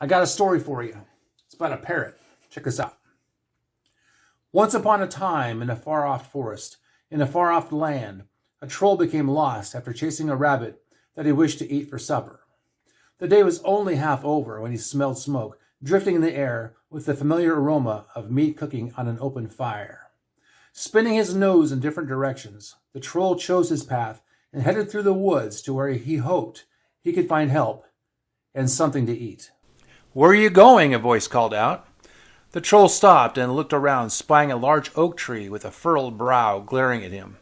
I got a story for you. It's about a parrot. Check this out. Once upon a time, in a far-off forest, in a far-off land, a troll became lost after chasing a rabbit that he wished to eat for supper. The day was only half over when he smelled smoke drifting in the air with the familiar aroma of meat cooking on an open fire. Spinning his nose in different directions, the troll chose his path and headed through the woods to where he hoped he could find help and something to eat. "Where are you going?" a voice called out. The troll stopped and looked around, spying a large oak tree with a furrowed brow glaring at him.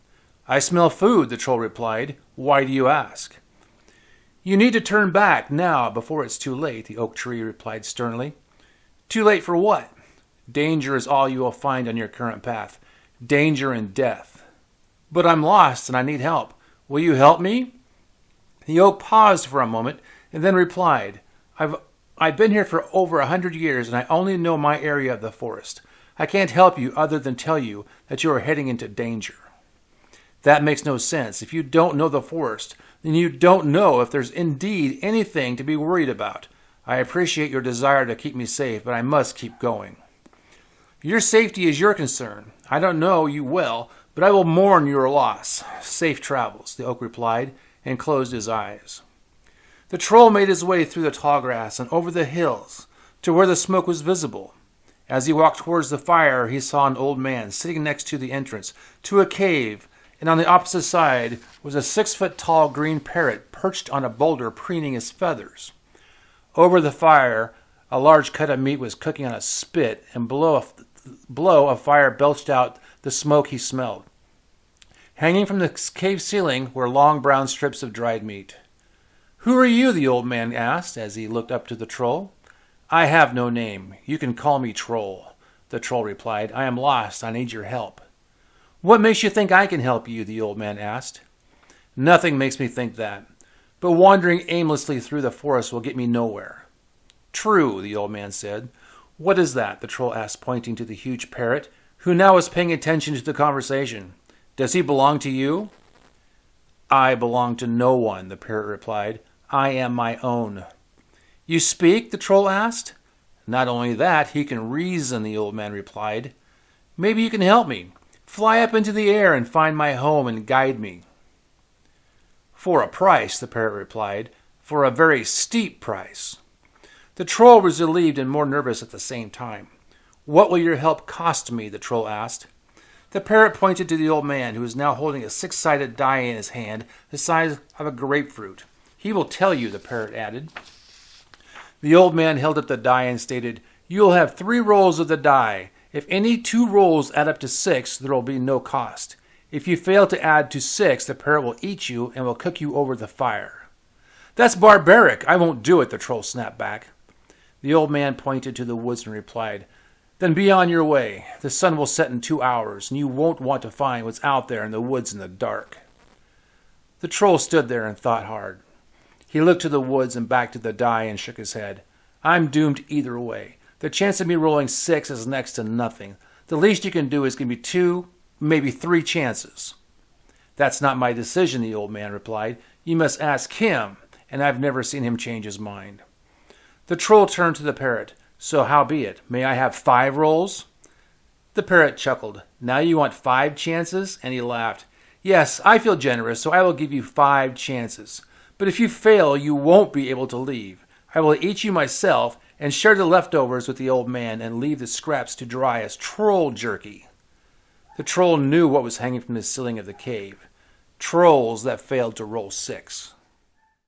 "I smell food," the troll replied. "Why do you ask?" "You need to turn back now before it's too late," the oak tree replied sternly. "Too late for what?" "Danger is all you will find on your current path. Danger and death." "But I'm lost and I need help. Will you help me?" The oak paused for a moment and then replied, I've been here for over 100 years and I only know my area of the forest. I can't help you other than tell you that you are heading into danger." "That makes no sense. If you don't know the forest, then you don't know if there's indeed anything to be worried about. I appreciate your desire to keep me safe, but I must keep going." "Your safety is your concern. I don't know you well, but I will mourn your loss. Safe travels," the oak replied and closed his eyes. The troll made his way through the tall grass and over the hills to where the smoke was visible. As he walked towards the fire, he saw an old man sitting next to the entrance to a cave, and on the opposite side was a 6-foot-tall green parrot perched on a boulder preening his feathers. Over the fire, a large cut of meat was cooking on a spit, and below a fire belched out the smoke he smelled. Hanging from the cave ceiling were long brown strips of dried meat. "Who are you?" the old man asked as he looked up to the troll. "I have no name. You can call me Troll," the troll replied. "I am lost. I need your help." "What makes you think I can help you?" the old man asked. "Nothing makes me think that. But wandering aimlessly through the forest will get me nowhere." "True," the old man said. "What is that?" the troll asked, pointing to the huge parrot, who now was paying attention to the conversation. "Does he belong to you?" "I belong to no one," the parrot replied. "I am my own." "You speak?" the troll asked. "Not only that, he can reason," the old man replied. "Maybe you can help me. Fly up into the air and find my home and guide me." "For a price," the parrot replied. "For a very steep price." The troll was relieved and more nervous at the same time. "What will your help cost me?" the troll asked. The parrot pointed to the old man, who was now holding a 6-sided die in his hand, the size of a grapefruit. "He will tell you," the parrot added. The old man held up the die and stated, "You will have 3 rolls of the die. If any 2 rolls add up to 6, there will be no cost. If you fail to add to 6, the parrot will eat you and will cook you over the fire." "That's barbaric. I won't do it," the troll snapped back. The old man pointed to the woods and replied, "Then be on your way. The sun will set in 2 hours, and you won't want to find what's out there in the woods in the dark." The troll stood there and thought hard. He looked to the woods and back to the die and shook his head. "I'm doomed either way. The chance of me rolling 6 is next to nothing. The least you can do is give me 2, maybe 3 chances." "That's not my decision," the old man replied. "You must ask him, and I've never seen him change his mind." The troll turned to the parrot. "So how be it? May I have 5 rolls?" The parrot chuckled. "Now you want 5 chances?" And he laughed. "Yes, I feel generous, so I will give you 5 chances. But if you fail, you won't be able to leave. I will eat you myself and share the leftovers with the old man and leave the scraps to dry as troll jerky." The troll knew what was hanging from the ceiling of the cave. Trolls that failed to roll 6.